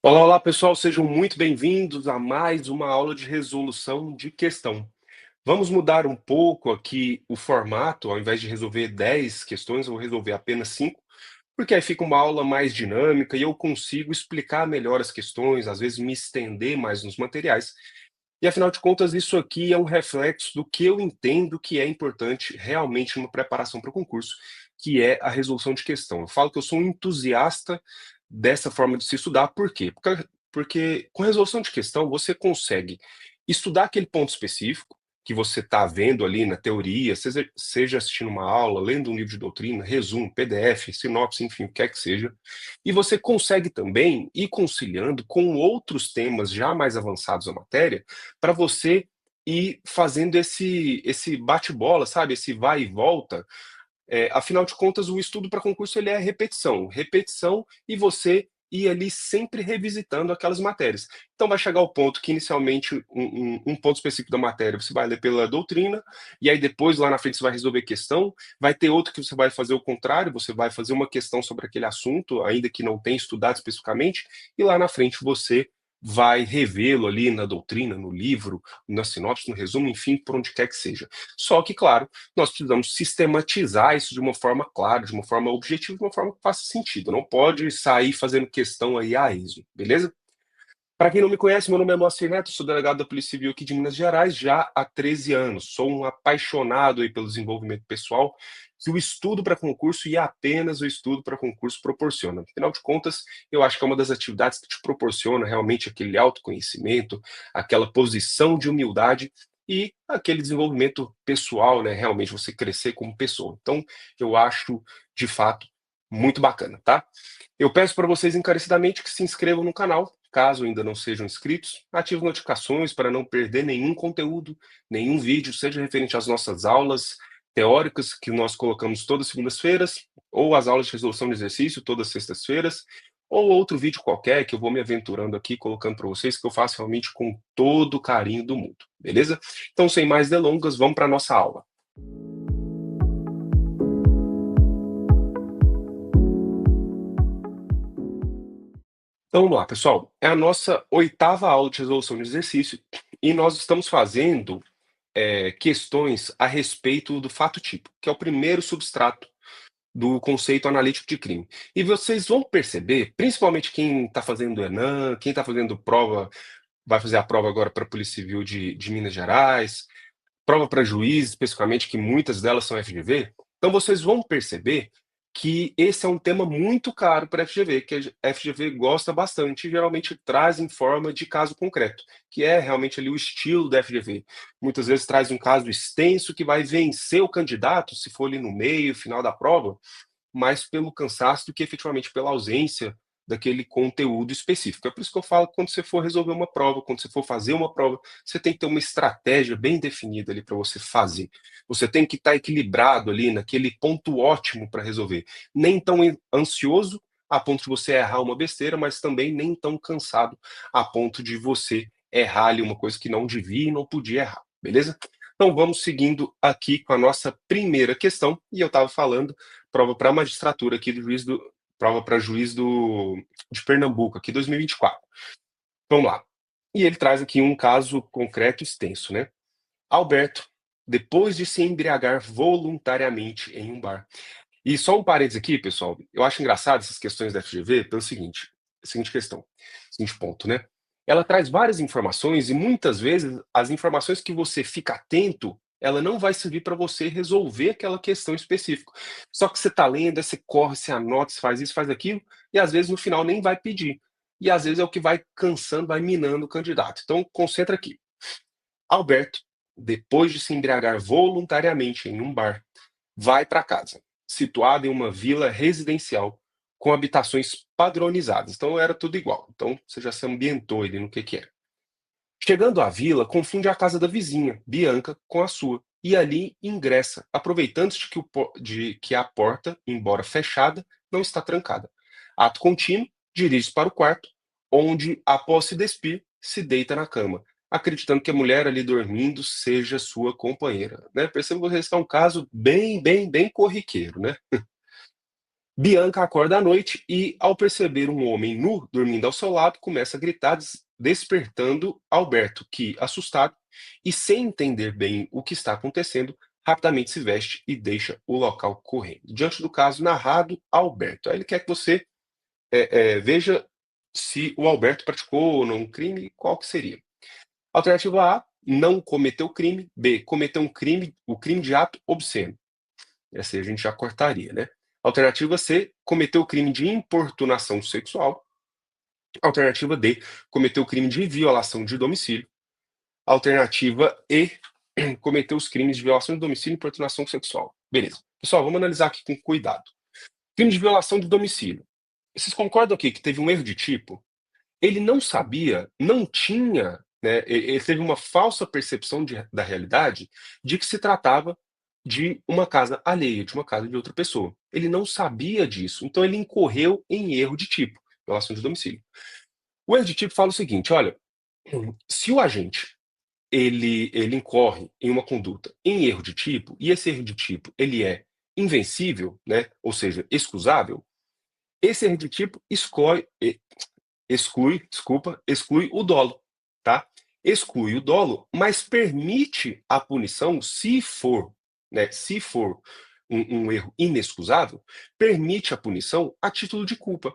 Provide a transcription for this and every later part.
Olá, olá pessoal, sejam muito bem-vindos a mais uma aula de resolução de questão. Vamos mudar um pouco aqui o formato, ao invés de resolver 10 questões, eu vou resolver apenas 5, porque aí fica uma aula mais dinâmica e eu consigo explicar melhor as questões, às vezes me estender mais nos materiais. E afinal de contas, isso aqui é um reflexo do que eu entendo que é importante realmente numa preparação para o concurso, que é a resolução de questão. Eu falo que eu sou um entusiasta dessa forma de se estudar, por quê? Porque com resolução de questão você consegue estudar aquele ponto específico que você está vendo ali na teoria, seja assistindo uma aula, lendo um livro de doutrina, resumo, PDF, sinopse, enfim, o que quer que seja, e você consegue também ir conciliando com outros temas já mais avançados da matéria, para você ir fazendo esse bate-bola, sabe, esse vai e volta. Afinal de contas, o estudo para concurso ele é repetição, repetição e você ir ali sempre revisitando aquelas matérias. Então vai chegar o ponto que inicialmente um ponto específico da matéria você vai ler pela doutrina, e aí depois lá na frente você vai resolver questão, vai ter outro que você vai fazer o contrário, você vai fazer uma questão sobre aquele assunto, ainda que não tenha estudado especificamente, e lá na frente você vai revê-lo ali na doutrina, no livro, na sinopse, no resumo, enfim, por onde quer que seja. Só que, claro, nós precisamos sistematizar isso de uma forma clara, de uma forma objetiva, de uma forma que faça sentido. Não pode sair fazendo questão aí a esmo, beleza? Para quem não me conhece, meu nome é Moacir Neto, sou delegado da Polícia Civil aqui de Minas Gerais já há 13 anos. Sou um apaixonado aí pelo desenvolvimento pessoal que o estudo para concurso e apenas o estudo para concurso proporciona. Afinal de contas, eu acho que é uma das atividades que te proporciona realmente aquele autoconhecimento, aquela posição de humildade e aquele desenvolvimento pessoal, né? Realmente você crescer como pessoa. Então, eu acho, de fato, muito bacana, tá? Eu peço para vocês encarecidamente que se inscrevam no canal, caso ainda não sejam inscritos, ativem notificações para não perder nenhum conteúdo, nenhum vídeo, seja referente às nossas aulas teóricas que nós colocamos todas as segundas-feiras, ou as aulas de resolução de exercício todas as sextas-feiras, ou outro vídeo qualquer que eu vou me aventurando aqui, colocando para vocês, que eu faço realmente com todo o carinho do mundo, beleza? Então, sem mais delongas, vamos para a nossa aula. Então vamos lá, pessoal. É a nossa oitava aula de resolução de exercício e nós estamos fazendo questões a respeito do fato típico, que é o primeiro substrato do conceito analítico de crime. E vocês vão perceber, principalmente quem está fazendo ENAM, quem está fazendo prova, vai fazer a prova agora para a Polícia Civil de Minas Gerais, prova para juiz, especificamente, que muitas delas são FGV, então vocês vão perceber que esse é um tema muito caro para a FGV, que a FGV gosta bastante e geralmente traz em forma de caso concreto, que é realmente ali o estilo da FGV. Muitas vezes traz um caso extenso que vai vencer o candidato, se for ali no meio, final da prova, mais pelo cansaço do que efetivamente pela ausência daquele conteúdo específico. É por isso que eu falo que quando você for resolver uma prova, quando você for fazer uma prova, você tem que ter uma estratégia bem definida ali para você fazer. Você tem que estar equilibrado ali naquele ponto ótimo para resolver. Nem tão ansioso a ponto de você errar uma besteira, mas também nem tão cansado a ponto de você errar ali uma coisa que não devia e não podia errar, beleza? Então vamos seguindo aqui com a nossa primeira questão, e eu estava falando prova para magistratura aqui do juiz do prova para juiz de Pernambuco, aqui 2024. Vamos lá. E ele traz aqui um caso concreto extenso, né? Alberto, depois de se embriagar voluntariamente em um bar. E só um parênteses aqui, pessoal. Eu acho engraçado essas questões da FGV pelo seguinte questão, seguinte ponto, né? Ela traz várias informações e muitas vezes as informações que você fica atento, ela não vai servir para você resolver aquela questão específica. Só que você está lendo, aí você corre, você anota, você faz isso, faz aquilo, e às vezes no final nem vai pedir. E às vezes é o que vai cansando, vai minando o candidato. Então, concentra aqui. Alberto, depois de se embriagar voluntariamente em um bar, vai para casa, situada em uma vila residencial com habitações padronizadas. Então era tudo igual. Então você já se ambientou ali no que era. Chegando à vila, confunde a casa da vizinha, Bianca, com a sua, e ali ingressa, aproveitando-se de que a porta, embora fechada, não está trancada. Ato contínuo, dirige-se para o quarto, onde, após se despir, se deita na cama, acreditando que a mulher ali dormindo seja sua companheira. Né? Perceba que esse é um caso bem corriqueiro, né? Bianca acorda à noite e, ao perceber um homem nu dormindo ao seu lado, começa a gritar, despertando Alberto, que, assustado e sem entender bem o que está acontecendo, rapidamente se veste e deixa o local correndo. Diante do caso narrado, Alberto. Aí ele quer que você veja se o Alberto praticou ou não um crime, qual que seria. Alternativa A, não cometeu crime. B, cometeu o crime de ato obsceno. Essa aí a gente já cortaria, né? Alternativa C, cometeu o crime de importunação sexual. Alternativa D, cometeu o crime de violação de domicílio. Alternativa E, cometeu os crimes de violação de domicílio e importunação sexual. Beleza. Pessoal, vamos analisar aqui com cuidado. Crime de violação de domicílio. Vocês concordam aqui que teve um erro de tipo? Ele não sabia, não tinha, né, ele teve uma falsa percepção da realidade de que se tratava de uma casa alheia, de uma casa de outra pessoa. Ele não sabia disso, então ele incorreu em erro de tipo, violação de domicílio. O erro de tipo fala o seguinte, olha, se o agente ele incorre em uma conduta em erro de tipo, e esse erro de tipo ele é invencível, né, ou seja, excusável, esse erro de tipo exclui o dolo, tá? Exclui o dolo, mas permite a punição se for, né, se for um erro inexcusável, permite a punição a título de culpa.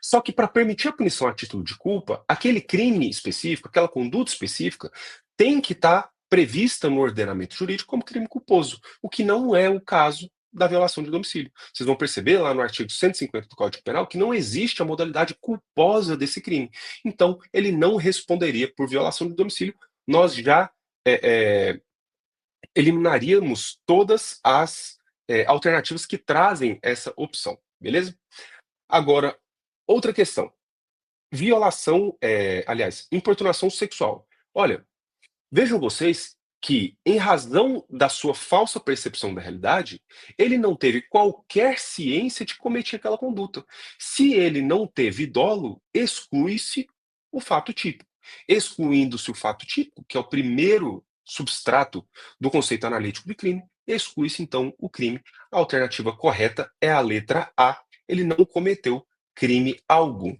Só que para permitir a punição a título de culpa, aquele crime específico, aquela conduta específica, tem que estar prevista no ordenamento jurídico como crime culposo, o que não é o caso da violação de domicílio. Vocês vão perceber lá no artigo 150 do Código Penal que não existe a modalidade culposa desse crime. Então, ele não responderia por violação de domicílio. Nós já eliminaríamos todas as alternativas que trazem essa opção, beleza? Agora, outra questão. Violação, aliás, importunação sexual. Olha, vejam vocês que, em razão da sua falsa percepção da realidade, ele não teve qualquer ciência de cometer aquela conduta. Se ele não teve dolo, exclui-se o fato típico. Excluindo-se o fato típico, que é o primeiro substrato do conceito analítico de crime, exclui-se então o crime. A alternativa correta é a letra A. Ele não cometeu crime algum.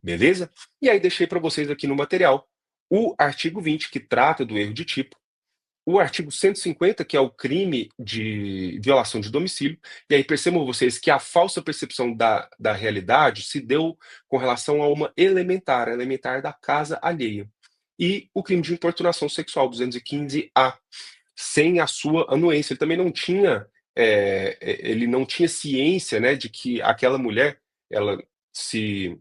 Beleza? E aí deixei para vocês aqui no material o artigo 20, que trata do erro de tipo, o artigo 150, que é o crime de violação de domicílio, e aí percebam vocês que a falsa percepção da realidade se deu com relação a uma elementar, a elementar da casa alheia. E o crime de importunação sexual, 215A, sem a sua anuência. Ele também não tinha, ele não tinha ciência, né, de que aquela mulher, ela se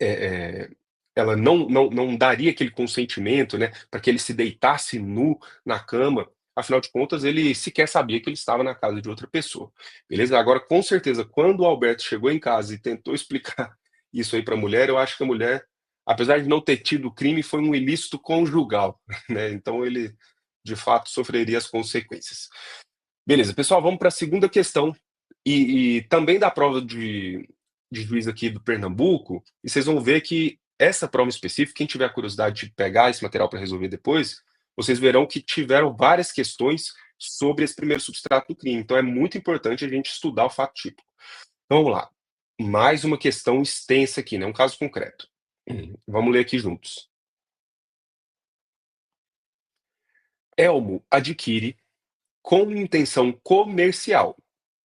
é, é, ela não daria aquele consentimento, né, para que ele se deitasse nu na cama. Afinal de contas, ele sequer sabia que ele estava na casa de outra pessoa. Beleza? Agora, com certeza, quando o Alberto chegou em casa e tentou explicar isso aí para a mulher, eu acho que a mulher, apesar de não ter tido o crime, foi um ilícito conjugal, né? Então ele, de fato, sofreria as consequências. Beleza, pessoal, vamos para a segunda questão. E também da prova de juiz aqui do Pernambuco, e vocês vão ver que essa prova específica, quem tiver curiosidade de pegar esse material para resolver depois, vocês verão que tiveram várias questões sobre esse primeiro substrato do crime. Então é muito importante a gente estudar o fato típico. Então vamos lá. Mais uma questão extensa aqui, né? Um caso concreto. Vamos ler aqui juntos. Elmo adquire com intenção comercial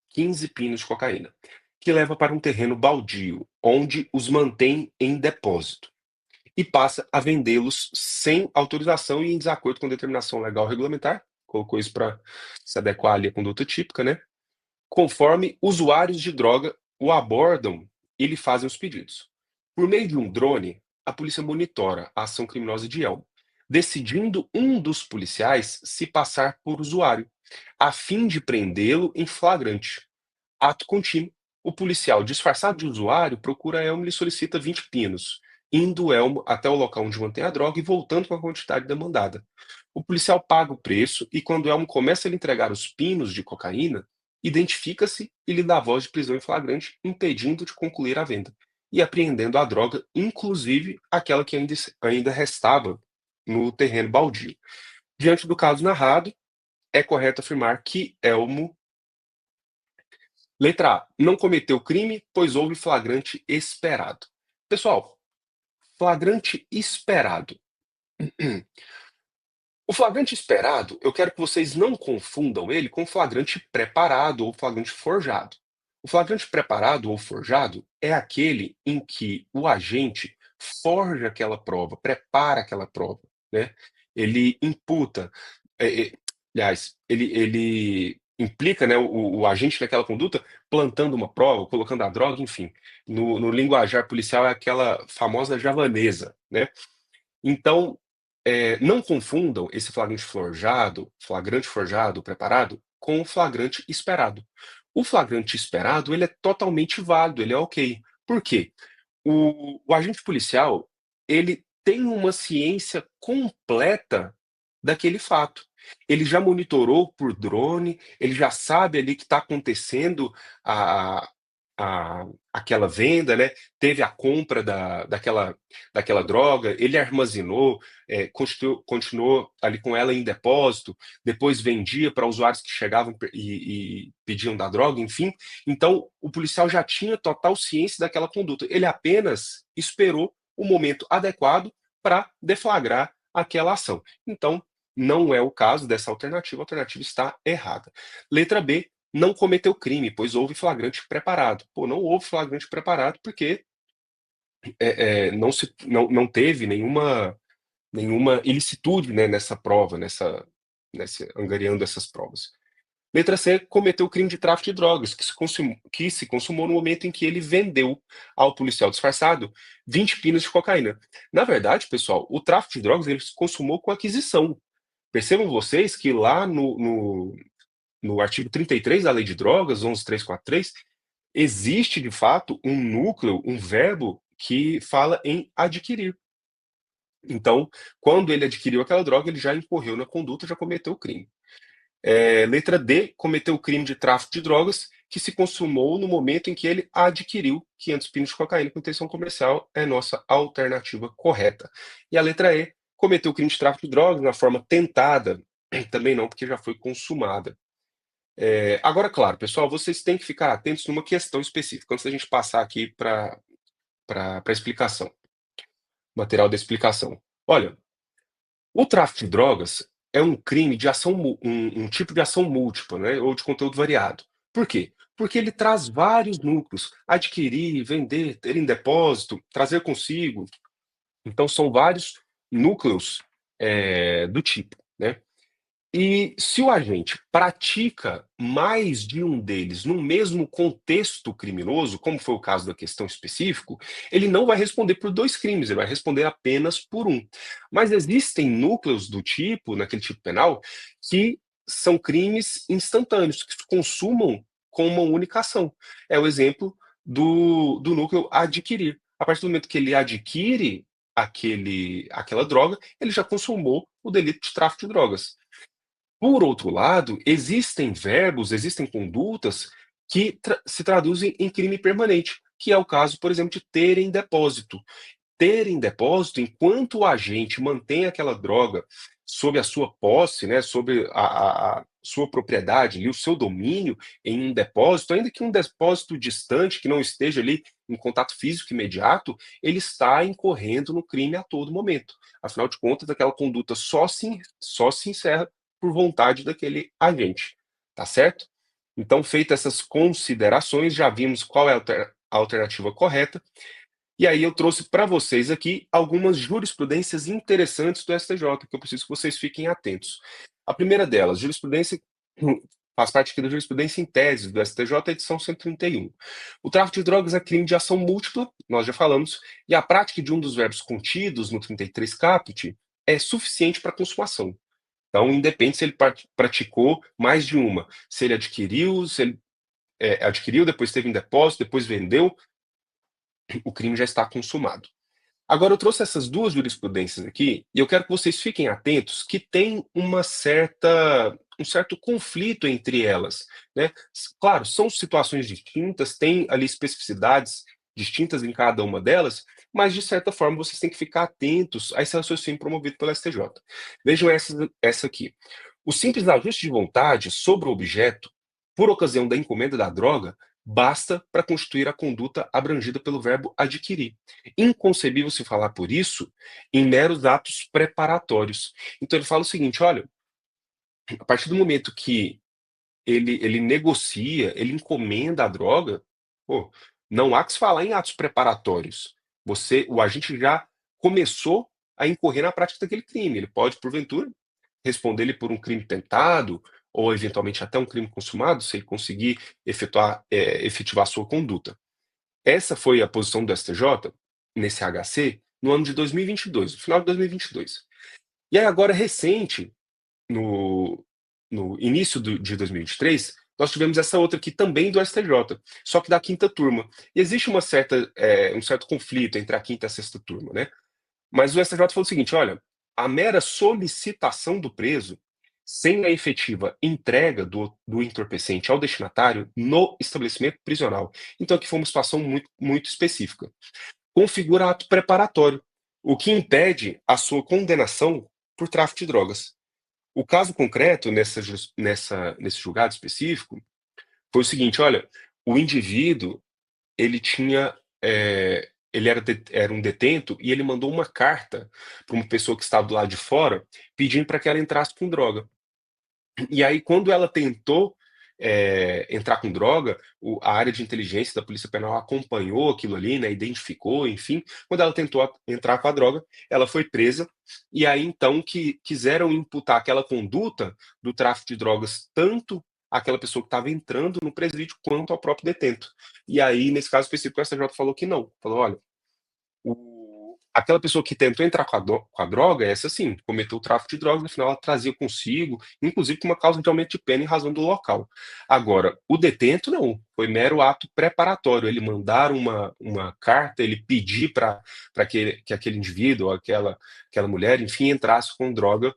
15 pinos de cocaína, que leva para um terreno baldio, onde os mantém em depósito, e passa a vendê-los sem autorização e em desacordo com determinação legal regulamentar, colocou isso para se adequar ali à conduta típica, né? Conforme usuários de droga o abordam e lhe fazem os pedidos. Por meio de um drone, a polícia monitora a ação criminosa de Elmo, decidindo um dos policiais se passar por usuário, a fim de prendê-lo em flagrante. Ato contínuo, o policial, disfarçado de usuário, procura Elmo e lhe solicita 20 pinos, indo Elmo até o local onde mantém a droga e voltando com a quantidade demandada. O policial paga o preço e, quando Elmo começa a lhe entregar os pinos de cocaína, identifica-se e lhe dá voz de prisão em flagrante, impedindo de concluir a venda e apreendendo a droga, inclusive aquela que ainda restava no terreno baldio. Diante do caso narrado, é correto afirmar que Elmo Letra A, não cometeu crime, pois houve flagrante esperado. Pessoal, flagrante esperado. O flagrante esperado, eu quero que vocês não confundam ele com flagrante preparado ou flagrante forjado. O flagrante preparado ou forjado é aquele em que o agente forja aquela prova, prepara aquela prova, né? Ele imputa, aliás, ele implica, né, o agente naquela conduta plantando uma prova, colocando a droga, enfim. No linguajar policial é aquela famosa javanesa, né? Então, não confundam esse flagrante forjado, preparado, com o flagrante esperado. O flagrante esperado, ele é totalmente válido, ele é ok. Por quê? O agente policial, ele tem uma ciência completa daquele fato. Ele já monitorou por drone, ele já sabe ali que está acontecendo a aquela venda, né, teve a compra daquela droga, ele armazenou, continuou ali com ela em depósito, depois vendia para usuários que chegavam e pediam da droga, enfim. Então, o policial já tinha total ciência daquela conduta. Ele apenas esperou o momento adequado para deflagrar aquela ação. Então, não é o caso dessa alternativa, a alternativa está errada. Letra B, não cometeu crime, pois houve flagrante preparado. Pô, não houve flagrante preparado porque não teve nenhuma ilicitude, né, nessa prova, angariando essas provas. Letra C, cometeu crime de tráfico de drogas, que se consumou no momento em que ele vendeu ao policial disfarçado 20 pinos de cocaína. Na verdade, pessoal, o tráfico de drogas ele se consumou com aquisição. Percebam vocês que lá no artigo 33 da Lei de Drogas, 11.343, existe de fato um núcleo, um verbo que fala em adquirir. Então, quando ele adquiriu aquela droga, ele já incorreu na conduta, já cometeu o crime. Letra D, cometeu o crime de tráfico de drogas, que se consumou no momento em que ele adquiriu 500 pinos de cocaína com intenção comercial, é nossa alternativa correta. E a letra E, cometeu o crime de tráfico de drogas na forma tentada, também não, porque já foi consumada. Agora, claro, pessoal, vocês têm que ficar atentos numa questão específica, antes da gente passar aqui para a explicação, material da explicação. Olha, o tráfico de drogas é um crime de ação, um tipo de ação múltipla, né, ou de conteúdo variado. Por quê? Porque ele traz vários núcleos: adquirir, vender, ter em depósito, trazer consigo. Então, são vários núcleos do tipo, né? E se o agente pratica mais de um deles no mesmo contexto criminoso, como foi o caso da questão específico, ele não vai responder por 2 crimes, ele vai responder apenas por um. Mas existem núcleos do tipo, naquele tipo penal, que são crimes instantâneos, que se consumam com uma única ação. É o exemplo do núcleo adquirir. A partir do momento que ele adquire aquela droga, ele já consumou o delito de tráfico de drogas. Por outro lado, existem verbos, existem condutas que se traduzem em crime permanente, que é o caso, por exemplo, de ter em depósito. Ter em depósito, enquanto o agente mantém aquela droga sob a sua posse, né, sob a sua propriedade, ali, o seu domínio em um depósito, ainda que um depósito distante, que não esteja ali em contato físico imediato, ele está incorrendo no crime a todo momento. Afinal de contas, aquela conduta só se encerra por vontade daquele agente, tá certo? Então, feitas essas considerações, já vimos qual é a alternativa correta, e aí eu trouxe para vocês aqui algumas jurisprudências interessantes do STJ, que eu preciso que vocês fiquem atentos. A primeira delas, jurisprudência faz parte aqui da jurisprudência em tese do STJ, edição 131. O tráfico de drogas é crime de ação múltipla, nós já falamos, e a prática de um dos verbos contidos no 33 caput é suficiente para consumação. Então, independe se ele praticou mais de uma. Se ele adquiriu, adquiriu, depois teve em depósito, depois vendeu, o crime já está consumado. Agora, eu trouxe essas duas jurisprudências aqui, e eu quero que vocês fiquem atentos que tem um certo conflito entre elas, né? Claro, são situações distintas, tem ali especificidades distintas em cada uma delas, mas de certa forma vocês têm que ficar atentos a esse raciocínio promovido pela STJ. Vejam essa aqui. O simples ajuste de vontade sobre o objeto por ocasião da encomenda da droga, basta para constituir a conduta abrangida pelo verbo adquirir. Inconcebível se falar por isso em meros atos preparatórios. Então ele fala o seguinte: olha, a partir do momento que ele negocia, ele encomenda a droga, pô, não há que se falar em atos preparatórios. O agente já começou a incorrer na prática daquele crime. Ele pode, porventura, responder-lhe por um crime tentado, ou eventualmente até um crime consumado, se ele conseguir efetivar a sua conduta. Essa foi a posição do STJ, nesse HC, no ano de 2022, no final de 2022. E aí agora, recente, no início de 2023, nós tivemos essa outra aqui também do STJ, só que da quinta turma. E existe um certo conflito entre a quinta e a sexta turma, né? Mas o STJ falou o seguinte: olha, a mera solicitação do preso, sem a efetiva entrega do entorpecente ao destinatário no estabelecimento prisional. Então aqui foi uma situação muito, muito específica. Configura ato preparatório, o que impede a sua condenação por tráfico de drogas. O caso concreto nesse julgado específico foi o seguinte: olha, o indivíduo ele tinha ele era um detento e ele mandou uma carta para uma pessoa que estava do lado de fora pedindo para que ela entrasse com droga. E aí, quando ela tentou entrar com droga, a área de inteligência da Polícia Penal acompanhou aquilo ali, né, identificou, enfim. Quando ela tentou entrar com a droga, ela foi presa. E aí, então, que quiseram imputar aquela conduta do tráfico de drogas tanto àquela pessoa que estava entrando no presídio quanto ao próprio detento. E aí, nesse caso específico, o STJ falou que não. Falou: olha, aquela pessoa que tentou entrar com a droga, essa sim, cometeu o tráfico de drogas, no final ela trazia consigo, inclusive com uma causa de aumento de pena em razão do local. Agora, o detento não, foi mero ato preparatório, ele mandar uma carta, ele pedir para que aquele indivíduo, ou aquela mulher, enfim, entrasse com droga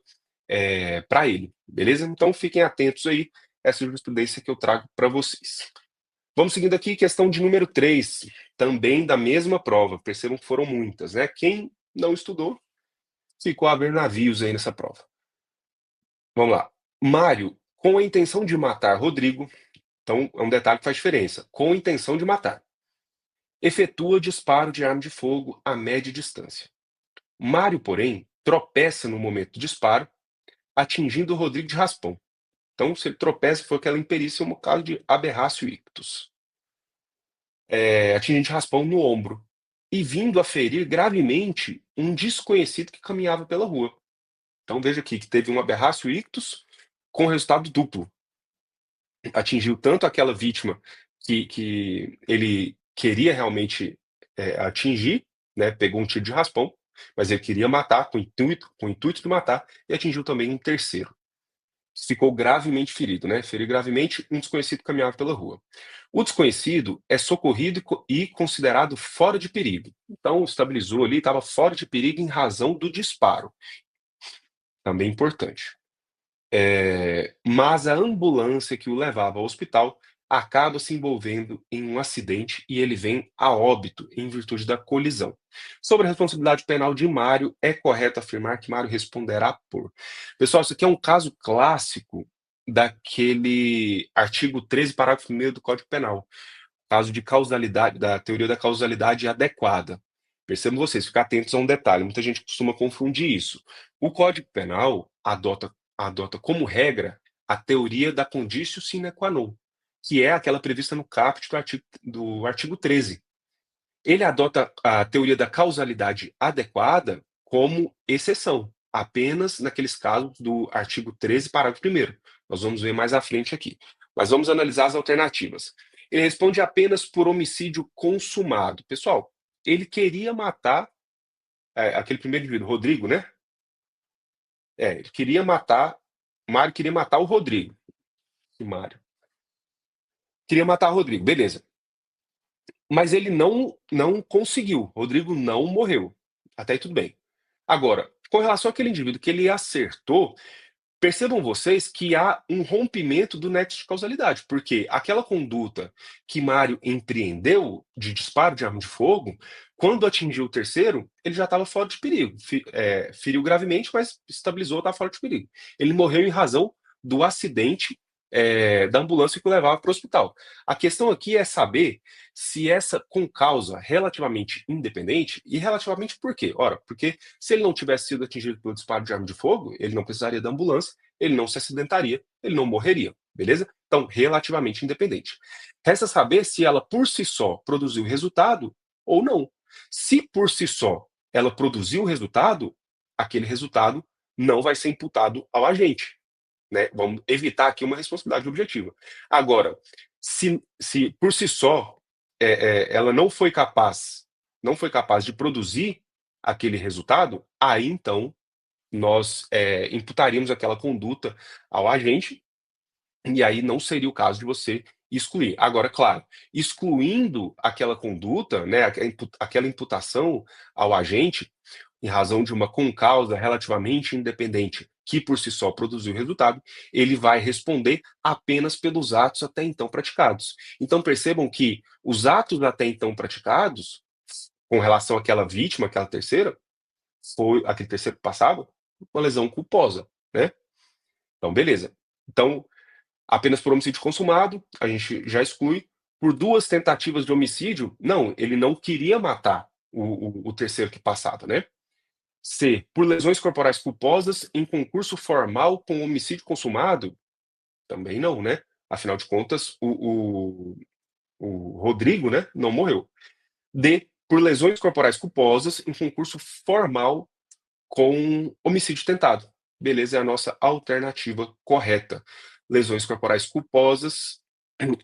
para ele, beleza? Então fiquem atentos aí, essa jurisprudência que eu trago para vocês. Vamos seguindo aqui, questão de número 3, também da mesma prova. Percebam que foram muitas, né? Quem não estudou, ficou a ver navios aí nessa prova. Vamos lá. Mário, com a intenção de matar Rodrigo, então é um detalhe que faz diferença, com a intenção de matar, efetua disparo de arma de fogo a média distância. Mário, porém, tropeça no momento do disparo, atingindo Rodrigo de raspão. Então, se ele tropeça, foi aquela imperícia, um caso de aberratio ictus. Atingindo de raspão no ombro e vindo a ferir gravemente um desconhecido que caminhava pela rua. Então veja aqui que teve um aberratio ictus com resultado duplo. Atingiu tanto aquela vítima que ele queria realmente atingir, né, pegou um tiro de raspão, mas ele queria matar com o intuito de matar, e atingiu também um terceiro. Ficou gravemente ferido, né? Feriu gravemente um desconhecido que caminhava pela rua. O desconhecido é socorrido e considerado fora de perigo. Então, estabilizou ali, estava fora de perigo em razão do disparo. Também importante. Mas a ambulância que o levava ao hospital acaba se envolvendo em um acidente e ele vem a óbito em virtude da colisão. Sobre a responsabilidade penal de Mário, é correto afirmar que Mário responderá por. Pessoal, isso aqui é um caso clássico daquele artigo 13, parágrafo 1º do Código Penal. Caso de causalidade, da teoria da causalidade adequada. Percebam vocês, ficar atentos a um detalhe, muita gente costuma confundir isso. O Código Penal adota como regra a teoria da conditio sine qua non, que é aquela prevista no caput do artigo 13. Ele adota a teoria da causalidade adequada como exceção, apenas naqueles casos do artigo 13, parágrafo 1º. Nós vamos ver mais à frente aqui. Mas vamos analisar as alternativas. Ele responde apenas por homicídio consumado. Pessoal, ele queria matar aquele primeiro indivíduo, Rodrigo, né? Ele queria matar. Mário queria matar o Rodrigo. E Mário queria matar o Rodrigo, beleza. Mas ele não conseguiu. Rodrigo não morreu. Até aí tudo bem. Agora, com relação àquele indivíduo que ele acertou, percebam vocês que há um rompimento do nexo de causalidade, porque aquela conduta que Mário empreendeu de disparo de arma de fogo, quando atingiu o terceiro, ele já estava fora de perigo. Feriu gravemente, mas estabilizou, estava fora de perigo. Ele morreu em razão do acidente da ambulância que o levava para o hospital. A questão aqui é saber se essa com causa relativamente independente, e relativamente por quê? Ora, porque se ele não tivesse sido atingido pelo disparo de arma de fogo, ele não precisaria da ambulância, ele não se acidentaria, ele não morreria, beleza? Então, relativamente independente. Resta saber se ela por si só produziu resultado ou não. Se por si só ela produziu o resultado, aquele resultado não vai ser imputado ao agente, né? Vamos evitar aqui uma responsabilidade objetiva. Agora, se por si só ela não foi capaz de produzir aquele resultado, aí então nós imputaríamos aquela conduta ao agente e aí não seria o caso de você excluir. Agora, claro, excluindo aquela conduta, né, aquela imputação ao agente, em razão de uma concausa relativamente independente, que por si só produziu o resultado, ele vai responder apenas pelos atos até então praticados. Então percebam que os atos até então praticados, com relação àquela vítima, aquela terceira, foi aquele terceiro que passava, uma lesão culposa, né? Então, beleza. Então, apenas por homicídio consumado, a gente já exclui. Por duas tentativas de homicídio, não, ele não queria matar o terceiro que passava, né? C. Por lesões corporais culposas em concurso formal com homicídio consumado, também não, né? Afinal de contas, o Rodrigo, né, não morreu. D. Por lesões corporais culposas em concurso formal com homicídio tentado. Beleza, é a nossa alternativa correta. Lesões corporais culposas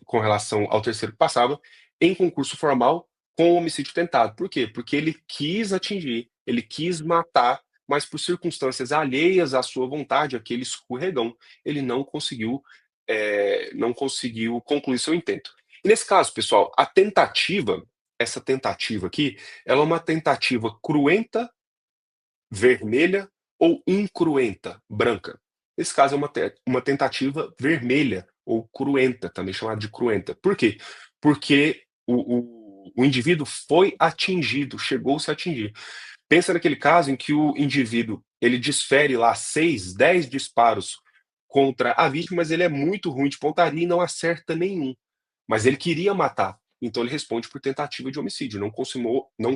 com relação ao terceiro que passava em concurso formal com homicídio tentado. Por quê? Porque ele quis atingir, ele quis matar, mas por circunstâncias alheias à sua vontade, aquele escorregão, ele não conseguiu concluir seu intento. E nesse caso, pessoal, essa tentativa aqui, ela é uma tentativa cruenta, vermelha ou incruenta, branca. Nesse caso é uma tentativa vermelha ou cruenta, também chamada de cruenta. Por quê? Porque o indivíduo foi atingido, chegou-se a atingir. Pensa naquele caso em que o indivíduo ele desfere lá 6, 10 disparos contra a vítima, mas ele é muito ruim de pontaria e não acerta nenhum. Mas ele queria matar. Então ele responde por tentativa de homicídio, não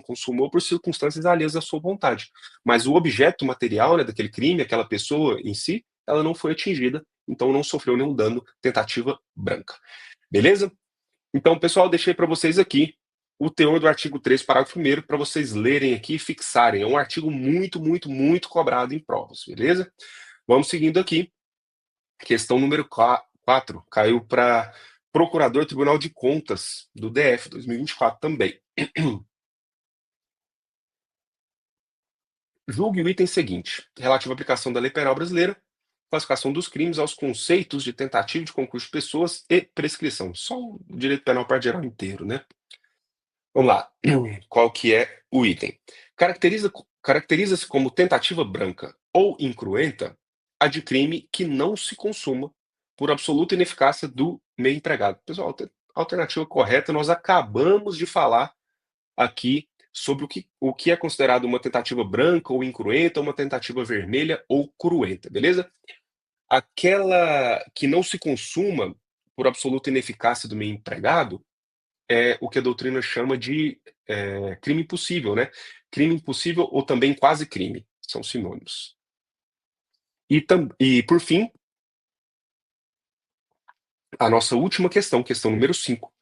consumou por circunstâncias alheias à sua vontade. Mas o objeto material, né, daquele crime, aquela pessoa em si, ela não foi atingida, então não sofreu nenhum dano, tentativa branca. Beleza? Então, pessoal, deixei para vocês aqui o teor do artigo 3, parágrafo 1º, para vocês lerem aqui e fixarem. É um artigo muito, muito, muito cobrado em provas, beleza? Vamos seguindo aqui. Questão número 4 caiu para Procurador Tribunal de Contas do DF 2024 também. Julgue o item seguinte, relativo à aplicação da Lei Penal Brasileira, classificação dos crimes aos conceitos de tentativa de concurso de pessoas e prescrição. Só o direito penal parte geral inteiro, né? Vamos lá. Qual que é o item? Caracteriza-se como tentativa branca ou incruenta a de crime que não se consuma por absoluta ineficácia do meio empregado. Pessoal, a alternativa correta, nós acabamos de falar aqui sobre o que é considerado uma tentativa branca ou incruenta, uma tentativa vermelha ou cruenta, beleza? Aquela que não se consuma por absoluta ineficácia do meio empregado é o que a doutrina chama de crime impossível, né? Crime impossível ou também quase crime, são sinônimos. E por fim, a nossa última questão número 5,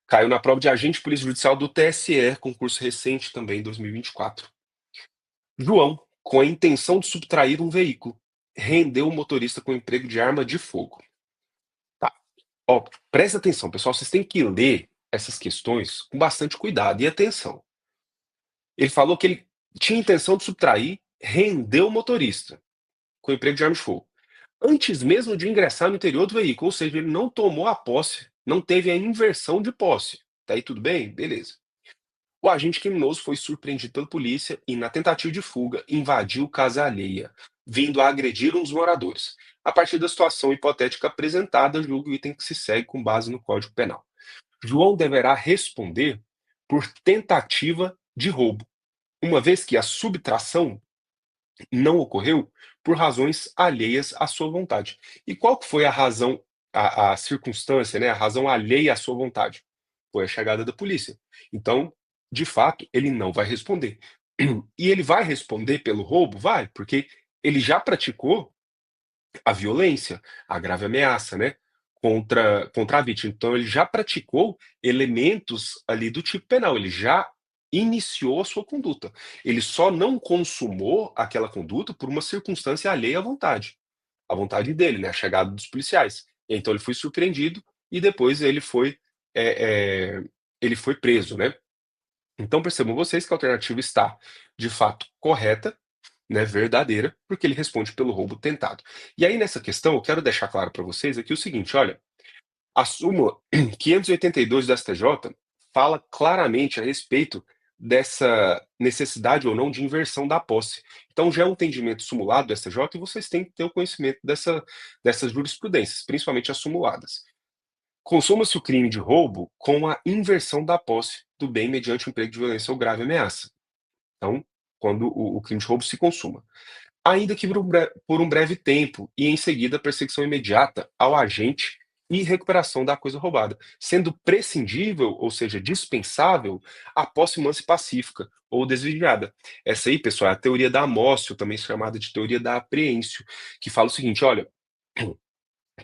caiu na prova de agente de polícia judicial do TSE, concurso recente também, 2024. João, com a intenção de subtrair um veículo, rendeu o motorista com emprego de arma de fogo. Tá. Ó, presta atenção, pessoal, vocês têm que ler essas questões com bastante cuidado e atenção. Ele falou que ele tinha intenção de subtrair, rendeu o motorista com emprego de arma de fogo, antes mesmo de ingressar no interior do veículo, ou seja, ele não tomou a posse, não teve a inversão de posse. Tá aí tudo bem? Beleza. O agente criminoso foi surpreendido pela polícia e, na tentativa de fuga, invadiu casa alheia, vindo a agredir um dos moradores. A partir da situação hipotética apresentada, julgo o item que se segue com base no Código Penal. João deverá responder por tentativa de roubo, uma vez que a subtração não ocorreu por razões alheias à sua vontade. E qual que foi a razão a circunstância, né, a razão alheia à sua vontade, foi a chegada da polícia. Então, de fato, ele não vai responder. E ele vai responder pelo roubo? Vai, porque ele já praticou a violência, a grave ameaça, né, contra a vítima. Então ele já praticou elementos ali do tipo penal, ele já iniciou a sua conduta. Ele só não consumou aquela conduta por uma circunstância alheia à vontade dele, né, a chegada dos policiais. E então ele foi surpreendido e depois ele foi preso, né. Então percebam vocês que a alternativa está, de fato, correta, né, verdadeira, porque ele responde pelo roubo tentado. E aí nessa questão eu quero deixar claro para vocês aqui o seguinte, olha, a súmula 582 do STJ fala claramente a respeito dessa necessidade ou não de inversão da posse. Então já é um entendimento sumulado do STJ e vocês têm que ter o conhecimento dessas jurisprudências, principalmente as sumuladas. Consuma-se o crime de roubo com a inversão da posse do bem mediante o emprego de violência ou grave ameaça. Então, quando o crime de roubo se consuma. Ainda que por um breve tempo, e em seguida a perseguição imediata ao agente e recuperação da coisa roubada, sendo prescindível, ou seja, dispensável, a posse mansa e pacífica ou desviada. Essa aí, pessoal, é a teoria da Amócio, também chamada de teoria da apreensio, que fala o seguinte: olha,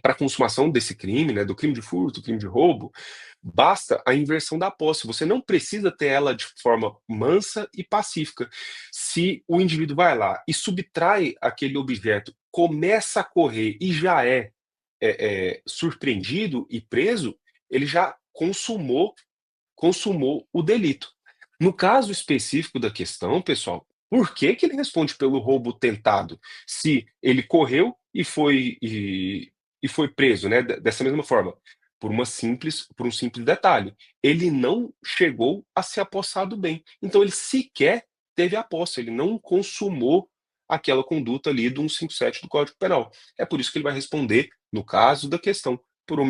para a consumação desse crime, né, do crime de furto, crime de roubo, basta a inversão da posse. Você não precisa ter ela de forma mansa e pacífica. Se o indivíduo vai lá e subtrai aquele objeto, começa a correr e já é surpreendido e preso, ele já consumou o delito. No caso específico da questão, pessoal, por que que ele responde pelo roubo tentado, se ele correu e foi preso, né, dessa mesma forma? Por um simples detalhe, ele não chegou a se apossar do bem, então ele sequer teve a posse, ele não consumou aquela conduta ali do 157 do Código Penal. É por isso que ele vai responder, no caso da questão, por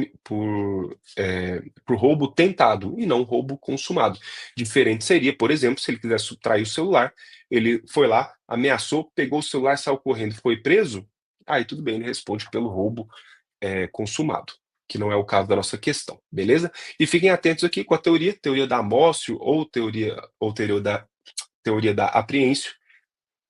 roubo tentado e não roubo consumado. Diferente seria, por exemplo, se ele quiser subtrair o celular, ele foi lá, ameaçou, pegou o celular, saiu correndo, foi preso, aí tudo bem, ele responde pelo roubo consumado, que não é o caso da nossa questão, beleza? E fiquem atentos aqui com a teoria da Amócio teoria da apreensio.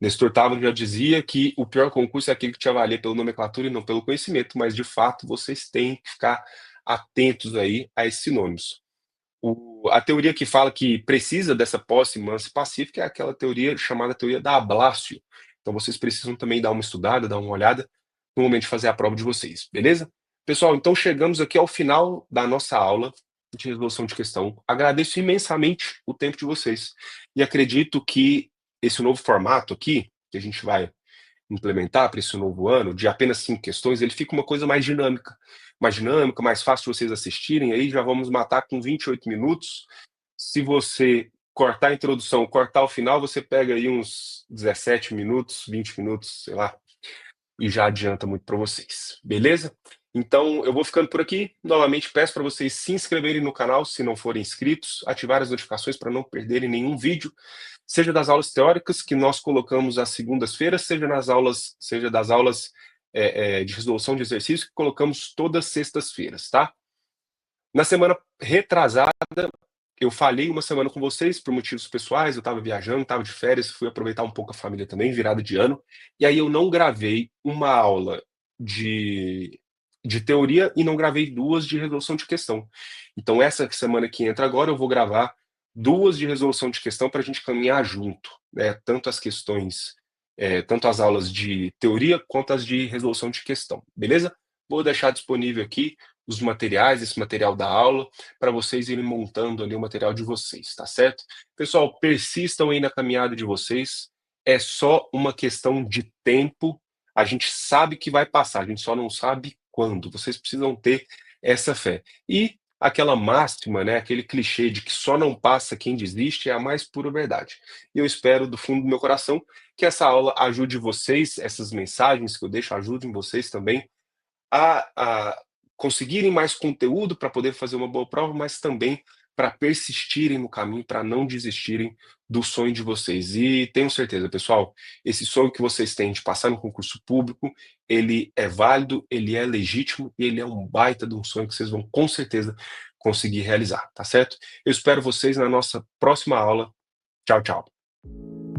Nestor Távora já dizia que o pior concurso é aquele que te avalia pela nomenclatura e não pelo conhecimento, mas de fato vocês têm que ficar atentos aí a esses sinônimos. A teoria que fala que precisa dessa posse mansa e pacífica é aquela teoria chamada teoria da Ablácio. Então vocês precisam também dar uma estudada, dar uma olhada no momento de fazer a prova de vocês, beleza? Pessoal, então chegamos aqui ao final da nossa aula de resolução de questão. Agradeço imensamente o tempo de vocês e acredito que esse novo formato aqui, que a gente vai implementar para esse novo ano, de apenas 5 questões, ele fica uma coisa mais dinâmica, mais fácil de vocês assistirem. Aí já vamos matar com 28 minutos. Se você cortar a introdução, cortar o final, você pega aí uns 17 minutos, 20 minutos, sei lá, e já adianta muito para vocês, beleza? Então eu vou ficando por aqui. Novamente peço para vocês se inscreverem no canal se não forem inscritos, ativar as notificações para não perderem nenhum vídeo, seja das aulas teóricas que nós colocamos às segundas-feiras, seja das aulas de resolução de exercício que colocamos todas sextas-feiras, tá? Na semana retrasada, eu falhei uma semana com vocês por motivos pessoais, eu estava viajando, estava de férias, fui aproveitar um pouco a família também, virada de ano, e aí eu não gravei uma aula de, de teoria e não gravei duas de resolução de questão. Então, essa semana que entra agora, eu vou gravar duas de resolução de questão para a gente caminhar junto, né? Tanto as questões, tanto as aulas de teoria quanto as de resolução de questão, beleza? Vou deixar disponível aqui os materiais, esse material da aula, para vocês irem montando ali o material de vocês, tá certo? Pessoal, persistam aí na caminhada de vocês, é só uma questão de tempo, a gente sabe que vai passar, a gente só não sabe quando, vocês precisam ter essa fé. E aquela máxima, né, aquele clichê de que só não passa quem desiste é a mais pura verdade. E eu espero do fundo do meu coração que essa aula ajude vocês, essas mensagens que eu deixo ajudem vocês também a conseguirem mais conteúdo para poder fazer uma boa prova, mas também para persistirem no caminho, para não desistirem do sonho de vocês. E tenho certeza, pessoal, esse sonho que vocês têm de passar no concurso público, ele é válido, ele é legítimo e ele é um baita de um sonho que vocês vão com certeza conseguir realizar, tá certo? Eu espero vocês na nossa próxima aula. Tchau, tchau.